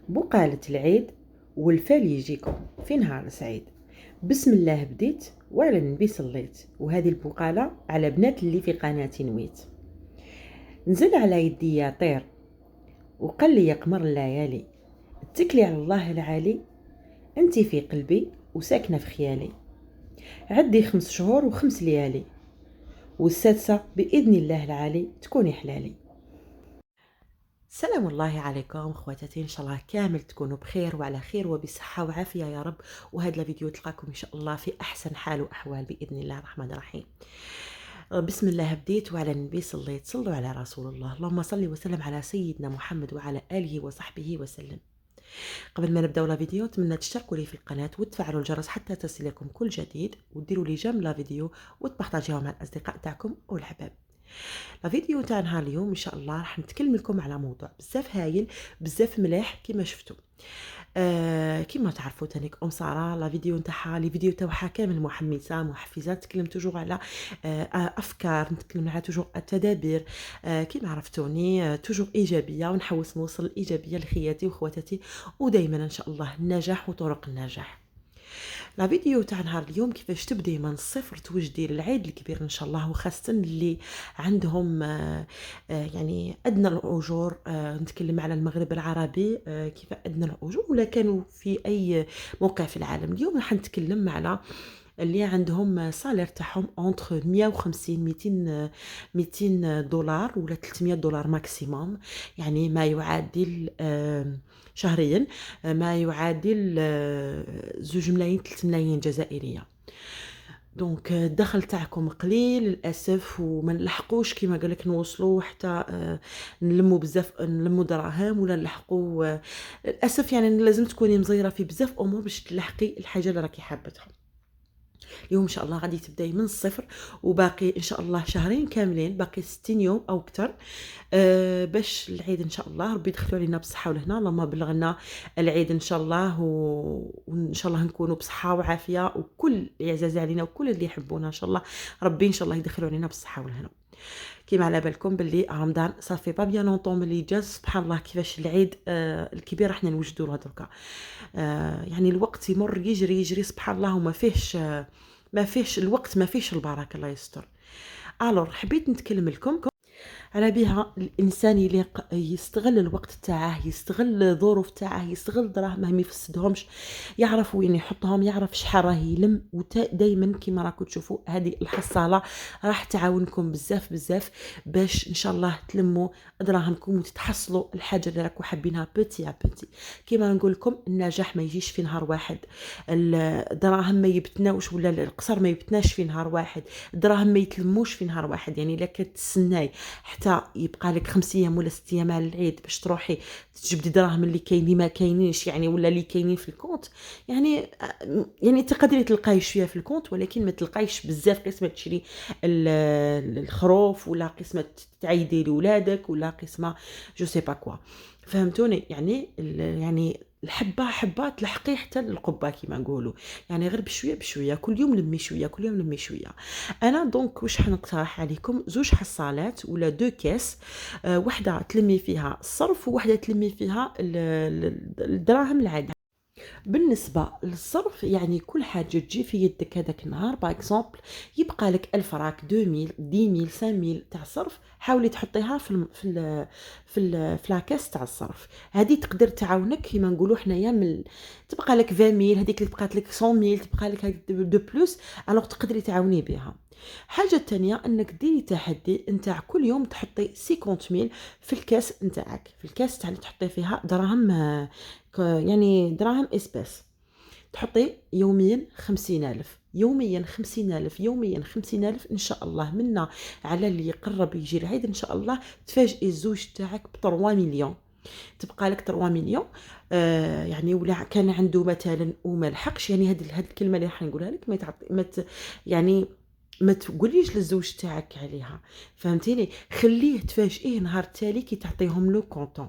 بقالة العيد والفال يجيكم في نهار سعيد. بسم الله بديت وعلى النبي صليت، وهذه البقالة على بنات اللي في قناة نويت. نزل على يدي يا طير وقال لي يا قمر الليالي، اتكلي على الله العالي، انتي في قلبي وساكنة في خيالي. عدي 5 شهور و5 ليالي، والسادسة بإذن الله العالي تكوني حلالي. سلام الله عليكم خواتاتي، ان شاء الله كامل تكونوا بخير وعلى خير وبصحه وعافيه يا رب. وهذا الفيديو تلقاكم ان شاء الله في احسن حال واحوال باذن الله الرحمن الرحيم. بسم الله بديت وعلى النبي صليت، صلوا على رسول الله. اللهم صل وسلم على سيدنا محمد وعلى اله وصحبه وسلم. قبل ما نبداو لا فيديو نتمنى تشتركوا لي في القناه وتفعلوا الجرس حتى تصلكم كل جديد، وديروا لي جيم لا فيديو وتبارطاجيوها مع الاصدقاء تاعكم والحباب. الفيديو تاع نهار اليوم ان شاء الله راح نتكلم لكم على موضوع بزاف هايل بزاف مليح كما شفتوا. كما تعرفوا تانيك ساره لا فيديو نتاعها لي فيديو تاعها كامل محمسه محفزه، نتكلم توجور على افكار، نتكلم على توجور التدابير، كما عرفتوني توجور ايجابيه، ونحوس نوصل الايجابيه لخياتي وخواتاتي، ودائما ان شاء الله النجاح وطرق النجاح. لا فيديو تاع نهار اليوم كيفاش تبداي من الصفر توجدي للعيد الكبير ان شاء الله، وخاصه اللي عندهم يعني ادنى الاجور. نتكلم على المغرب العربي، كيف ادنى الاجور ولا كانوا في اي موقع في العالم. اليوم راح نتكلم على اللي عندهم صالير تاعهم اونتر 150 200 دولار ولا 300 دولار ماكسيموم، يعني ما يعادل شهريا ما يعادل 2 ملايين 3 ملايين جزائريه. دونك الدخل تاعكم قليل للاسف، وما نلحقوش كيما قالك نوصلوا حتى نلموا بزاف، نلموا دراهم ولا نلحقوا. للاسف يعني لازم تكوني مزيره في بزاف امور باش تلحقي الحاجه اللي راكي حابتها. اليوم ان شاء الله غادي تبداي من الصفر، وباقي ان شاء الله شهرين كاملين، باقي 60 يوم او اكثر باش العيد ان شاء الله. ربي يدخلوا علينا بالصحه والهنا، اللهم بلغنا العيد ان شاء الله، وان شاء الله نكونوا بصحه وعافيه، وكل يعزز علينا وكل اللي يحبونا ان شاء الله ربي ان شاء الله يدخلوا علينا بالصحه والهنا. كيما على بالكم باللي رمضان صافي با بيان لونطون ملي جاز، سبحان الله كيفاش العيد الكبير راح نوجدوا له دركا. يعني الوقت يمر يجري يجري سبحان الله، وما فيهش ما فيهش الوقت، ما فيهش البركه، الله يستر. الور حبيت نتكلم لكم على بها الانسان اللي يستغل الوقت تاعه، يستغل الظروف تاعه، يستغل دراهمه ما يفسدهمش، يعرف وين يحطهم، يعرف شحال راه يلم. ودائما كما راكم تشوفوا هذه الحصاله راح تعاونكم بزاف بزاف باش ان شاء الله تلموا دراهمكم وتتحصلوا الحاجه اللي راكم حابينها بوتي ا بوتي. كما نقول لكم النجاح ما يجيش في نهار واحد، الدراهم ما يبتناوش ولا القصر ما يبتناش في نهار واحد، الدراهم ما يتلموش في نهار واحد. يعني الا كتسناي حتى يبقى لك 5 ايام ولا 6 ايام على العيد باش تروحي تجبدي دراهم اللي كاين ما كاينينش، يعني ولا اللي كاينين في الكونت، يعني تقدري تلقاي شويه في الكونت، ولكن ما تلقايش بزاف قسمه تشري الخروف، ولا قسمه تعيدي لولادك، ولا قسمه جو سي با كوا. فهمتوني؟ يعني الحبه حبه تلحقي حتى القبه كيما نقولوا، يعني غير بشويه بشويه، كل يوم لمي شويه كل يوم لمي شويه. انا دونك واش حنقترح عليكم؟ 2 حصالات ولا 2 كاس، وحده تلمي فيها الصرف ووحده تلمي فيها الدراهم العاديه. بالنسبة للصرف يعني كل حاجة تجي في يدك هذاك النهار، باغ اكزومبل يبقى لك 1000 راك 2000 10000 5000 تاع صرف، حاولي تحطيها في لاكاس تاع الصرف. هذه تقدر تعاونك كيما نقولوا حنايا تبقى لك 20000، هذيك اللي بقات لك 100000 تبقى لك دو بلوس، الوغ تقدري تعاوني بها. حاجه تانية انك ديري تحدي نتاع كل يوم تحطي 50000 في الكاس نتاعك، في الكاس تاع اللي تحطي فيها دراهم، يعني دراهم اسباس. تحطي يوميا 50000، يوميا 50000، يوميا 50000 ان شاء الله. منا على اللي يقرب يجي العيد ان شاء الله تفاجئي الزوج تاعك ب 3 مليون، تبقى لك 3 مليون. يعني ولا كان عنده مثلا وما لحقش، يعني هذه الكلمه اللي راح نقولها لك يعني ما تقوليش للزوج تاعك عليها، فهمتيني؟ خليه تفاجئيه نهار التالي كي تعطيهم له كونطون،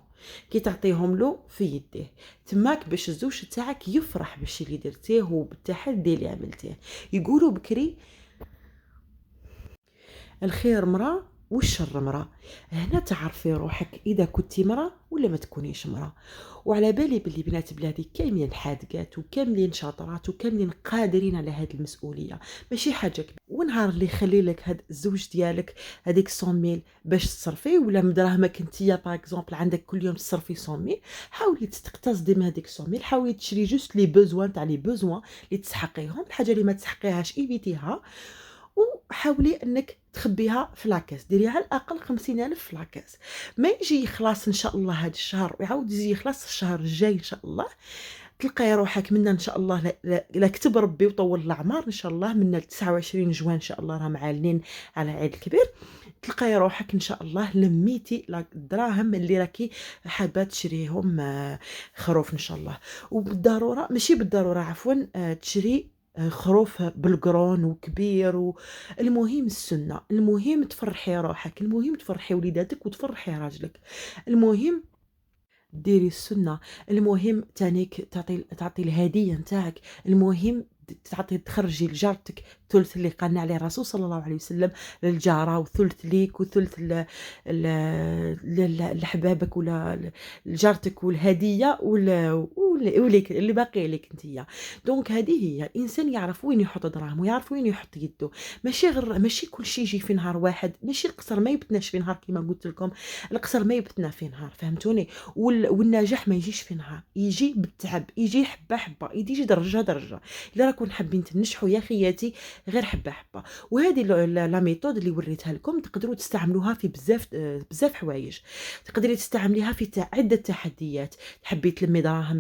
كي تعطيهم له في يديه تماك، باش الزوج تاعك يفرح بالشي اللي درتيه وبالتحدي اللي عملتيه. يقولوا بكري الخير مرة والشر مرأة. هنا تعرفي روحك إذا كنتي مرأة ولا ما تكونيش مرأة. وعلى بالي باللي بنات بلادي كاملين حادقات وكاملين شاطرات وكاملين قادرين على هذه المسؤولية، ماشي حاجة كبيرة. ونهار اللي يخلي لك هاد الزوج ديالك هذيك 100 باش تصرفي ولا مدراهمك انتيا باغ اكزومبل عندك كل يوم تصرفي 100، حاولي تقتصدي من هذيك 100، حاولي تشري جوست لي بوزوان تاع لي بوزوان اللي تسحقيهم، الحاجة اللي ما تسحقيهاش ايفيتيها، وحاولي انك تخبيها في لاكاس، ديري على الاقل 50,000 في لاكاس. ما يجي يخلص ان شاء الله هذا الشهر ويعاود يجي يخلص الشهر الجاي ان شاء الله، تلقاي روحك منا ان شاء الله لا كتب ربي وطول الاعمار ان شاء الله منا 29 جوان ان شاء الله راه معالين على عيد الكبير، تلقاي روحك ان شاء الله لميتي الدراهم اللي راكي حابه تشريهم خروف ان شاء الله. وبالضروره ماشي بالضروره عفوا تشري خروف بالقرون وكبير المهم السنة، المهم تفرحي روحك، المهم تفرحي وليداتك وتفرحي راجلك، المهم ديري السنة، المهم تانيك تعطي الهدية نتاعك، المهم تخرجي لجارتك ثلث اللي قالنا عليه الرسول صلى الله عليه وسلم للجارة، وثلث ليك وثلث لحبابك ولا لجارتك، والهدية وليك اللي باقي لك انتيا. دونك هذه هي الانسان يعرف وين يحط دراهم ويعرف وين يحط يده، ماشي كل شيء يجي في نهار واحد، ماشي القصر ما يبتناش في نهار كما قلت لكم، القصر ما يبتنا في نهار، فهمتوني؟ والنجاح ما يجيش في نهار، يجي بالتعب، يجي حبه حبه، يجي درجه درجه. الا راكم حابين تنجحوا يا خياتي غير حبه حبه. وهذه لا ميثود اللي وريتها لكم تقدروا تستعملوها في بزاف حوايج، تقدري تستعمليها في عده تحديات. تحبي تلمي دراهم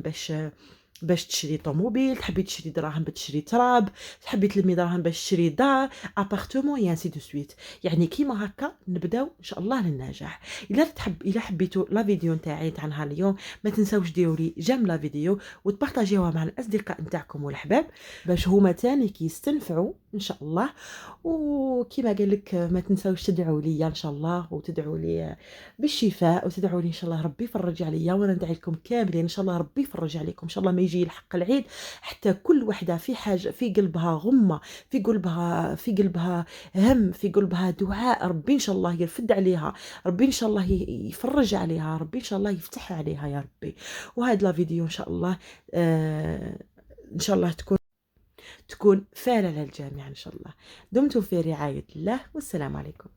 باش تشري طوموبيل، تحبي تشري دراهم باش تشري تراب، تحبي تلمي دراهم باش تشري دار ابارتمون يانسي دو سويت. يعني كيما هكا نبداو ان شاء الله للنجاح. الا حبيتوا لا فيديو نتاعي تاع نهار اليوم ما تنساوش ديروا لي جيم لا فيديو وتبارطاجيوها مع الاصدقاء نتاعكم والاحباب باش هما تاني كيستنفعوا ان شاء الله. وكيما قال لك ما تنساوش تدعوا لي ان شاء الله، وتدعوا لي بالشفاء، وتدعوا لي ان شاء الله ربي يفرج عليا، وانا ندعي لكم كاملين ان شاء الله ربي يفرج عليكم ان شاء الله. ما يجي يلحق العيد حتى كل وحده في حاجه في قلبها غمه، في قلبها هم، في قلبها دعاء، ربي ان شاء الله يرفد عليها، ربي ان شاء الله يفرج عليها، ربي ان شاء الله يفتح عليها يا ربي. وهذا لا فيديو ان شاء الله ان شاء الله تكون فعلا للجميع ان شاء الله. دمتم في رعايه الله والسلام عليكم.